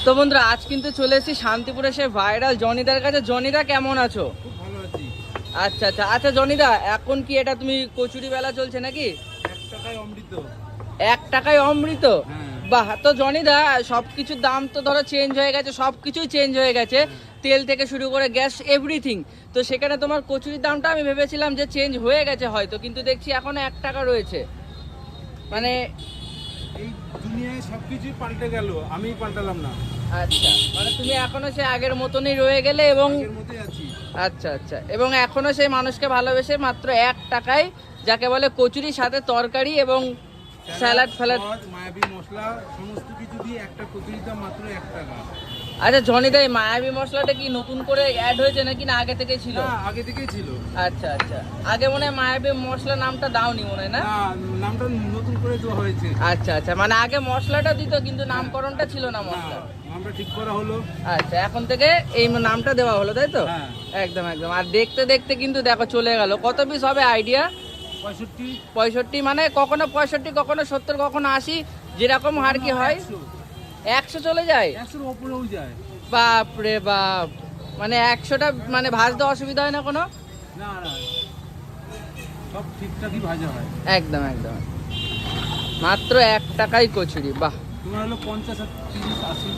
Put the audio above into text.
তো বন্ধুরা আজ কিন্তু চলে এসেছি শান্তিপুরে সে ভাইরাল জনিদার কাছে। জনিদা কেমন আছো? খুব ভালো আছি। আচ্ছা আচ্ছা আচ্ছা জনিদা, এখন কি এটা তুমি কচুরি বেলা চলছে নাকি? 1 টাকায় অমৃত। 1 টাকায় অমৃত? হ্যাঁ। বাহ। তো জনিদা সবকিছুর দাম তো ধরো চেঞ্জ হয়ে গেছে, সবকিছুই চেঞ্জ হয়ে গেছে, তেল থেকে শুরু করে গ্যাস এভরিথিং। তো সেখানে তোমার কচুরির দামটা আমি ভেবেছিলাম যে চেঞ্জ হয়ে গেছে হয়তো, কিন্তু দেখছি এখনো 1 টাকা রয়েছে। মানে এই দুনিয়ায় সবকিছুই পাল্টে গেল, আমি পাল্টালাম না। আচ্ছা, মানে তুমি এখনো সে আগের মতনই রয়ে গেলে এবং এর মধ্যেই আছি। আচ্ছা আচ্ছা, এবং এখনো সেই মানুষকে ভালোবেসে মাত্র 1 টাকায় যাকে বলে কচুরির সাথে তরকারি এবং স্যালাড ফ্যালাড। সস, মায়াবী মশলা সমস্ত কিছু দিয়ে একটা কচুরির দাম মাত্র 1 টাকা। আচ্ছা জনিদা, এই মায়াবী মশলাটা কি নতুন করে অ্যাড হয়েছে নাকি না আগে থেকে ছিল? না, আগে থেকেই ছিল। আচ্ছা আচ্ছা, আগে মনে হয় মায়াবী মশলা নামটা দাওনি মনে হয় না? না, নামটা নতুন করে দেওয়া হয়েছে। আচ্ছা আচ্ছা, মানে আগে মশলাটা দিত কিন্তু নামকরণটা ছিল না না, মশলা। নামটা ঠিক করা হলো। আচ্ছা, এখন থেকে এই নামটা দেওয়া হলো তাই তো? হ্যাঁ। একদম একদম। আর দেখতে দেখতে কিন্তু দেখো চলে গেল। কত পিস হবে আইডিয়া? 65, 65, মানে কখনো 65, কখনো 70, কখনো 80, যেরকম আর কি হয়। 100, 100 চলে যায়? 100-র উপরেও যায়। বাপ রে বাপ, মানে 100টা মানে ভাজতে অসুবিধা হয় না কোনো? না না, সব ঠিকঠাকই ভাজা হয়। একদম একদম। মাত্র 1 টাকায় কচুরি, বাহ। তোমার হলো 50 আর 30, 80।